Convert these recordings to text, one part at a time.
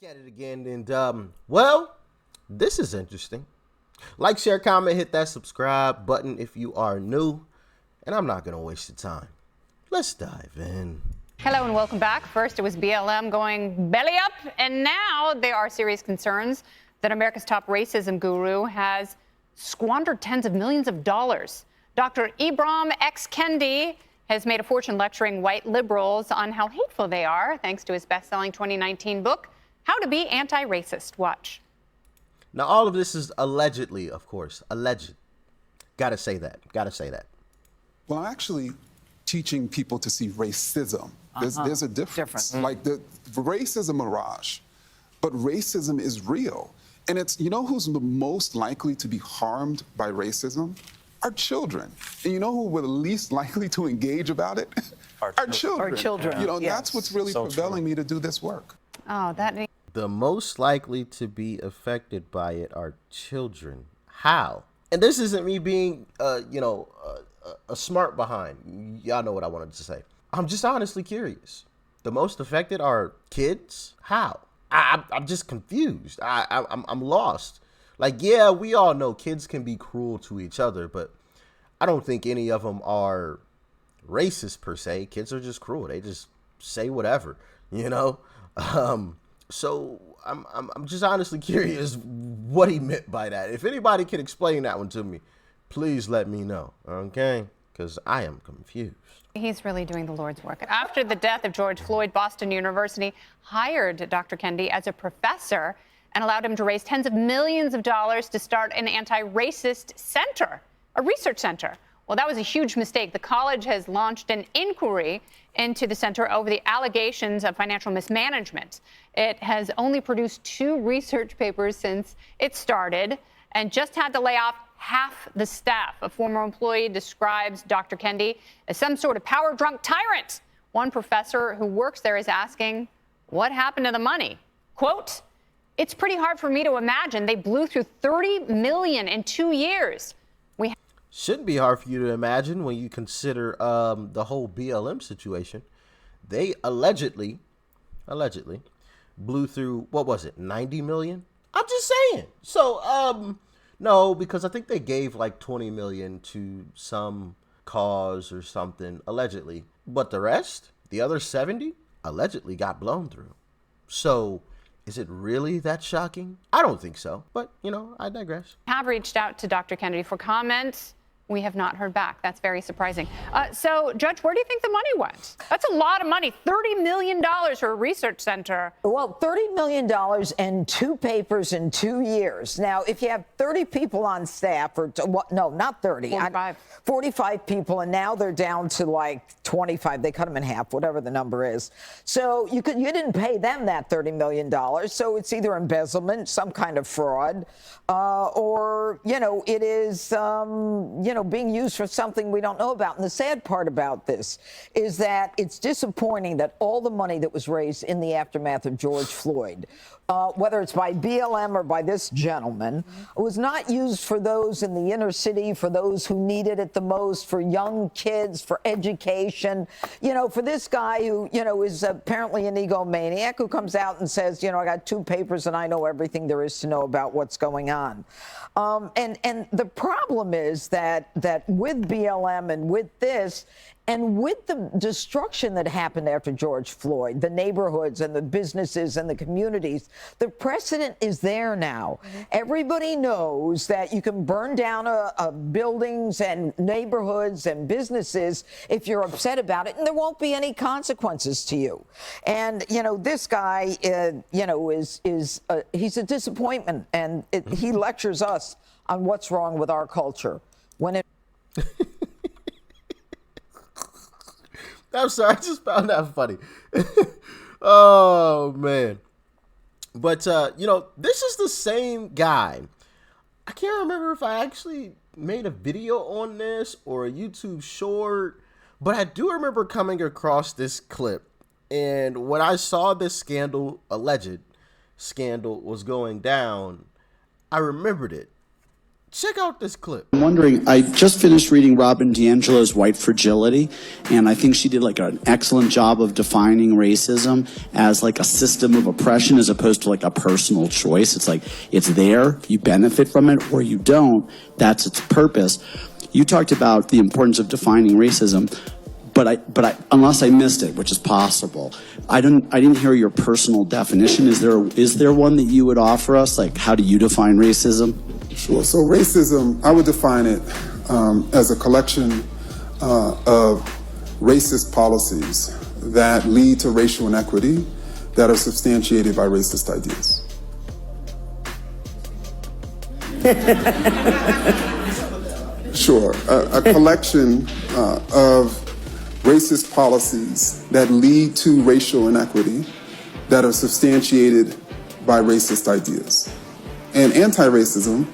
At it again, and well, this is interesting. Like, share, comment, hit that subscribe button if you are new, and I'm not gonna waste your time. Let's dive in. Hello and welcome back. First, it was BLM going belly up, and now there are serious concerns that America's top racism guru has squandered tens of millions of dollars. Dr. Ibram X. Kendi has made a fortune lecturing white liberals on how hateful they are, thanks to his best-selling 2019 book, How to Be Anti-Racist. Watch. Now, all of this is allegedly, of course, alleged. Gotta say that. Well, I'm actually teaching people to see racism. There's a difference. Like the race is a mirage, but racism is real. And it's, you know who's the most likely to be harmed by racism? Our children. And you know who we're the least likely to engage about it? Our children. Our children. You know, that's what's really propelling me to do this work. Oh, that... The most likely to be affected by it are children. How? And this isn't me being, a smart behind. Y'all know what I wanted to say. I'm just honestly curious. The most affected are kids? How? I'm just confused. I'm lost. Like, yeah, we all know kids can be cruel to each other, but I don't think any of them are racist per se. Kids are just cruel. They just say whatever, you know? So I'm just honestly curious what he meant by that. If anybody can explain that one to me, please let me know, okay? Because I am confused. He's really doing the Lord's work. After the death of George Floyd, Boston University hired Dr. Kendi as a professor and allowed him to raise tens of millions of dollars to start an anti-racist center, a research center. Well, that was a huge mistake. The college has launched an inquiry into the center over the allegations of financial mismanagement. It has only produced 2 research papers since it started and just had to lay off half the staff. A former employee describes Dr. Kendi as some sort of power-drunk tyrant. One professor who works there is asking, what happened to the money? Quote, it's pretty hard for me to imagine. They blew through $30 million in 2 years. Shouldn't be hard for you to imagine when you consider the whole BLM situation. They allegedly blew through, what was it, 90 million? I'm just saying. So, no, because I think they gave like 20 million to some cause or something, allegedly. But the rest, the other 70, allegedly got blown through. So, is it really that shocking? I don't think so. But, I digress. Have reached out to Dr. Kendi for comment. We have not heard back. That's very surprising. So, Judge, where do you think the money went? That's a lot of money. $30 million for a research center. Well, $30 million and 2 papers in 2 years. Now, if you have 30 people on staff, no, not 30. 45. 45 people, and now they're down to like 25. They cut them in half, whatever the number is. So you didn't pay them that $30 million. So it's either embezzlement, some kind of fraud, or, it is, being used for something we don't know about. And the sad part about this is that it's disappointing that all the money that was raised in the aftermath of George Floyd, whether it's by BLM or by this gentleman, was not used for those in the inner city, for those who needed it the most, for young kids, for education. For this guy who, is apparently an egomaniac who comes out and says, I got 2 papers and I know everything there is to know about what's going on. And the problem is that with BLM and with this, and with the destruction that happened after George Floyd, the neighborhoods and the businesses and the communities, the precedent is there now. Everybody knows that you can burn down buildings and neighborhoods and businesses if you're upset about it, and there won't be any consequences to you. And, this guy, he's a disappointment, and he lectures us on what's wrong with our culture. I'm sorry, I just found that funny. Oh, man. But, this is the same guy. I can't remember if I actually made a video on this or a YouTube short, but I do remember coming across this clip. And when I saw this alleged scandal was going down, I remembered it. Check out this clip. I'm wondering, I just finished reading Robin DiAngelo's White Fragility, and I think she did like an excellent job of defining racism as like a system of oppression as opposed to like a personal choice. It's like, it's there, you benefit from it, or you don't. That's its purpose. You talked about the importance of defining racism, but I, unless I missed it, which is possible, I didn't hear your personal definition. Is there one that you would offer us? Like, how do you define racism? Sure. So racism, I would define it as a collection of racist policies that lead to racial inequity that are substantiated by racist ideas. Sure. A collection of racist policies that lead to racial inequity that are substantiated by racist ideas. And anti-racism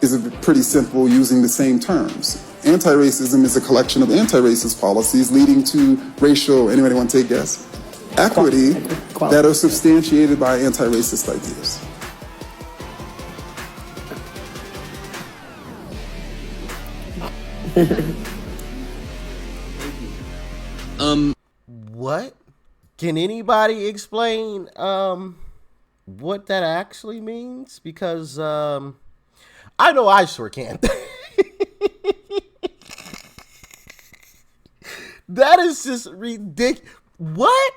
is pretty simple, using the same terms. Anti-racism is a collection of anti-racist policies leading to racial, anybody want to take a guess? Equity that are substantiated by anti-racist ideas. What? Can anybody explain what that actually means? Because I know I sure can't. That is just ridiculous. What?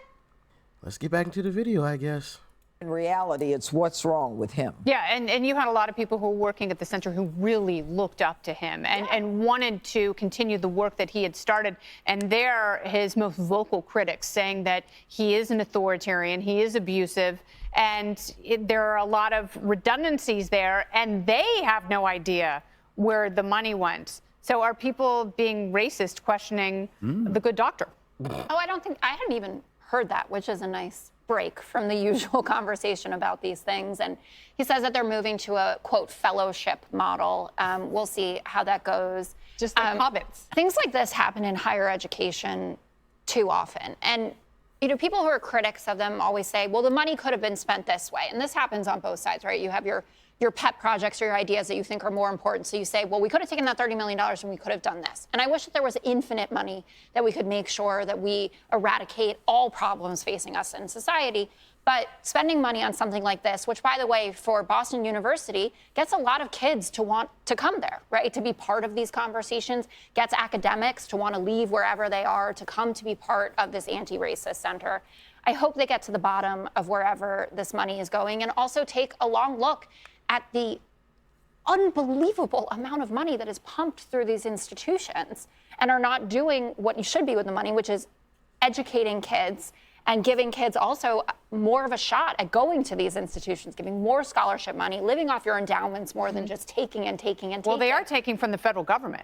Let's get back into the video, I guess. In reality, it's what's wrong with him. Yeah, and you had a lot of people who were working at the center who really looked up to him and wanted to continue the work that he had started. And they're his most vocal critics, saying that he is an authoritarian, he is abusive, and there are a lot of redundancies there, and they have no idea where the money went. So are people being racist, questioning the good doctor? Oh, I hadn't even heard that, which is a nice break from the usual conversation about these things. And he says that they're moving to a, quote, fellowship model. We'll see how that goes. Just like hobbits. Things like this happen in higher education too often. And, you know, people who are critics of them always say, well, the money could have been spent this way. And this happens on both sides, right? You have your pet projects or your ideas that you think are more important. So you say, well, we could have taken that $30 million and we could have done this. And I wish that there was infinite money that we could make sure that we eradicate all problems facing us in society. But spending money on something like this, which, by the way, for Boston University, gets a lot of kids to want to come there, right? To be part of these conversations, gets academics to want to leave wherever they are to come to be part of this anti-racist center. I hope they get to the bottom of wherever this money is going and also take a long look at the unbelievable amount of money that is pumped through these institutions and are not doing what you should be with the money, which is educating kids and giving kids also more of a shot at going to these institutions, giving more scholarship money, living off your endowments more than just taking and taking and taking. Well, they are taking from the federal government.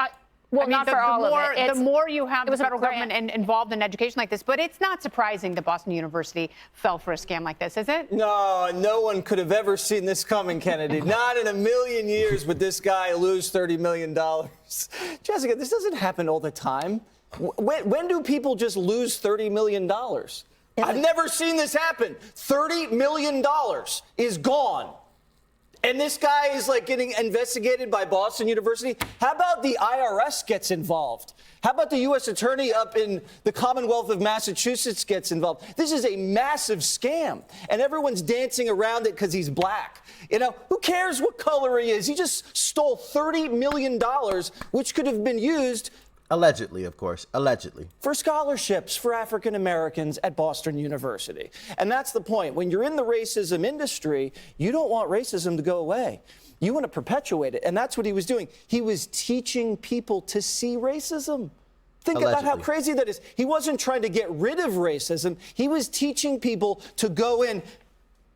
Well, not for all of it. The more you have the federal government involved in education like this, but it's not surprising that Boston University fell for a scam like this, is it? No, no one could have ever seen this coming, Kennedy. Not in a million years would this guy lose $30 million. Jessica, this doesn't happen all the time. When do people just lose $30 million? I've never seen this happen. $30 million is gone. And this guy is like getting investigated by Boston University. How about the IRS gets involved? How about the U.S. attorney up in the Commonwealth of Massachusetts gets involved? This is a massive scam, and everyone's dancing around it because he's black. You know, who cares what color he is? He just stole $30 million, which could have been used Allegedly, of course. Allegedly. for scholarships for African Americans at Boston University. And that's the point. When you're in the racism industry, you don't want racism to go away. You want to perpetuate it. And that's what he was doing. He was teaching people to see racism. Think about how crazy that is. He wasn't trying to get rid of racism. He was teaching people to go in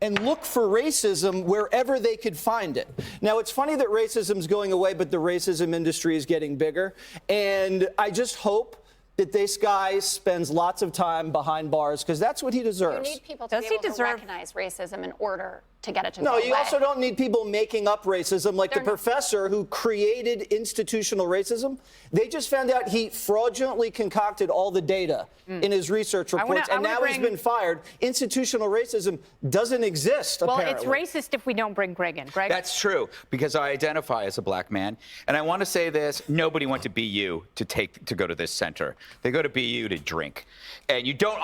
and look for racism wherever they could find it. Now, it's funny that racism is going away, but the racism industry is getting bigger. And I just hope that this guy spends lots of time behind bars because that's what he You deserves. need people to Does be he able to deserve- recognize racism in order to get it to No, go you away. also don't need people making up racism like the They're not- professor who created institutional racism. They just found out he fraudulently concocted all the data in his research reports, and now he's been fired. Institutional racism doesn't exist, Well, apparently. it's racist if we don't bring Greg in. Greg? That's true, because I identify as a black man. And I want to say this, nobody went to BU to go to this center. They go to BU to drink. And you don't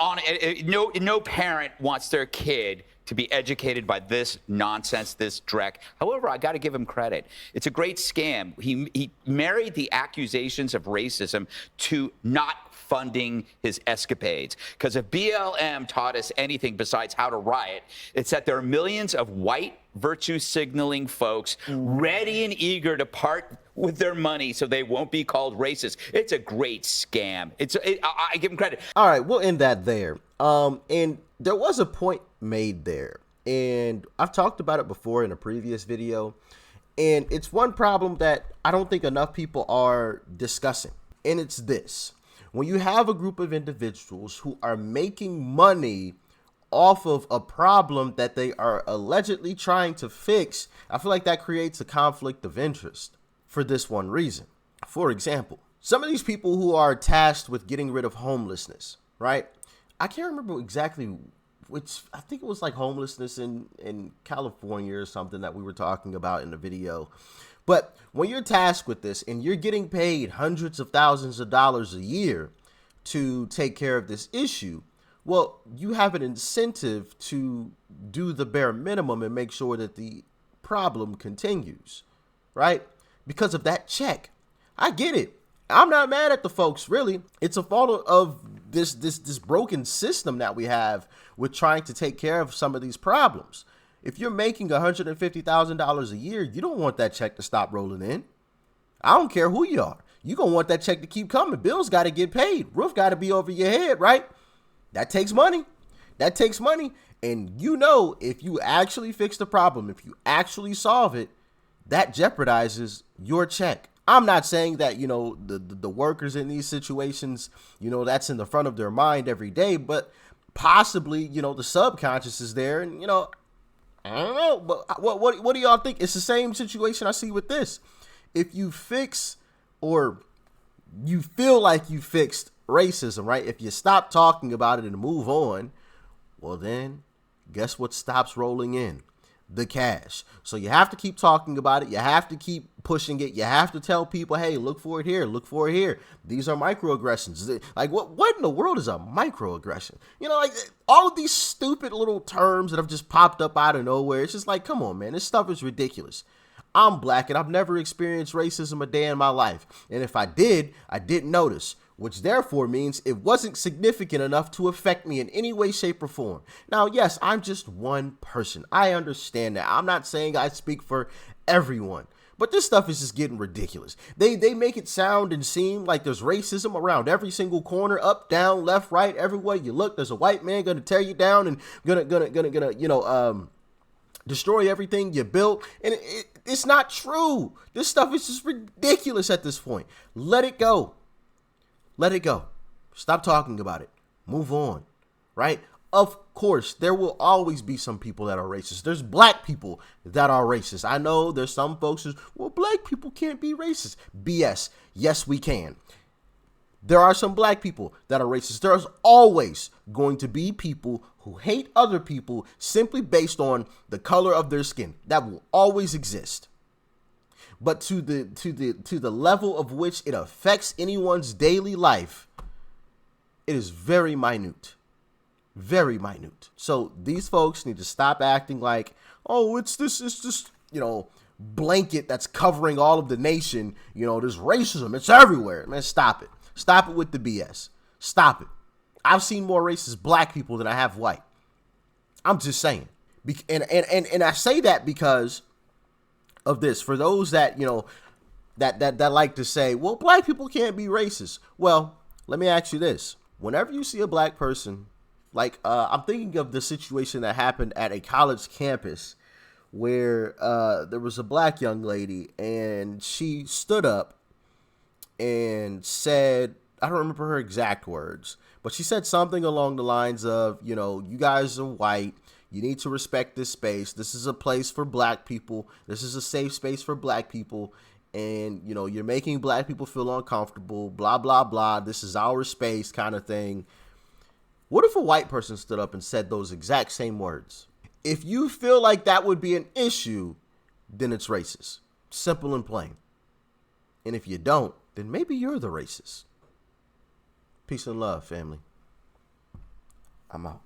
no parent wants their kid to be educated by this nonsense, this dreck. However, I got to give him credit. It's a great scam. He married the accusations of racism to not funding his escapades. Because if BLM taught us anything besides how to riot, it's that there are millions of white virtue signaling folks ready and eager to part with their money so they won't be called racist. It's a great scam. I give him credit. All right, we'll end that there. And there was a point made there, and I've talked about it before in a previous video, and it's one problem that I don't think enough people are discussing, and it's this. When you have a group of individuals who are making money off of a problem that they are allegedly trying to fix, I feel like that creates a conflict of interest for this one reason. For example, some of these people who are tasked with getting rid of homelessness, right? I can't remember exactly which, I think it was like homelessness in California or something that we were talking about in the video. But when you're tasked with this and you're getting paid hundreds of thousands of dollars a year to take care of this issue, well, you have an incentive to do the bare minimum and make sure that the problem continues, right? Because of that check. I get it. I'm not mad at the folks, really. It's a fault of this broken system that we have with trying to take care of some of these problems. If you're making $150,000 a year, you don't want that check to stop rolling in. I don't care who you are. You're going to want that check to keep coming. Bills got to get paid. Roof got to be over your head, right? That takes money. That takes money. And you know, if you actually fix the problem, if you actually solve it, that jeopardizes your check. I'm not saying that, you know, the workers in these situations, you know, that's in the front of their mind every day, but possibly, you know, the subconscious is there. And, you know, I don't know, but what do y'all think? It's the same situation I see with this. If you fix, or you feel like you fixed racism, right? If you stop talking about it and move on, well then, guess what stops rolling in? The cash. So you have to keep talking about it. You have to keep pushing it. You have to tell people, hey, look for it here. Look for it here. These are microaggressions. Like, what in the world is a microaggression? You know, like all of these stupid little terms that have just popped up out of nowhere. It's just like, come on, man. This stuff is ridiculous. I'm black and I've never experienced racism a day in my life. And if I did, I didn't notice, which therefore means it wasn't significant enough to affect me in any way, shape, or form. Now, yes, I'm just one person. I understand that. I'm not saying I speak for everyone, but this stuff is just getting ridiculous. They make it sound and seem like there's racism around every single corner, up, down, left, right, everywhere you look. There's a white man gonna tear you down and gonna destroy everything you built. And it's not true. This stuff is just ridiculous at this point. Let it go. Let it go. Stop talking about it. Move on, right? Of course, there will always be some people that are racist. There's black people that are racist. I know there's some folks who, well, black people can't be racist. BS. Yes, we can. There are some black people that are racist. There's always going to be people who hate other people simply based on the color of their skin. That will always exist. But to the level of which it affects anyone's daily life, it is very minute. Very minute. So these folks need to stop acting like, oh, it's this, you know, blanket that's covering all of the nation. You know, there's racism. It's everywhere. Man, stop it. Stop it with the BS. Stop it. I've seen more racist black people than I have white. I'm just saying. And I say that because of this. For those that, you know, that like to say, well, black people can't be racist. Well, let me ask you this. Whenever you see a black person, like I'm thinking of the situation that happened at a college campus where there was a black young lady and she stood up and said I don't remember her exact words, but she said something along the lines of, you know, you guys are white. You need to respect this space. This is a place for black people. This is a safe space for black people. And, you know, you're making black people feel uncomfortable, blah, blah, blah. This is our space kind of thing. What if a white person stood up and said those exact same words? If you feel like that would be an issue, then it's racist. Simple and plain. And if you don't, then maybe you're the racist. Peace and love, family. I'm out.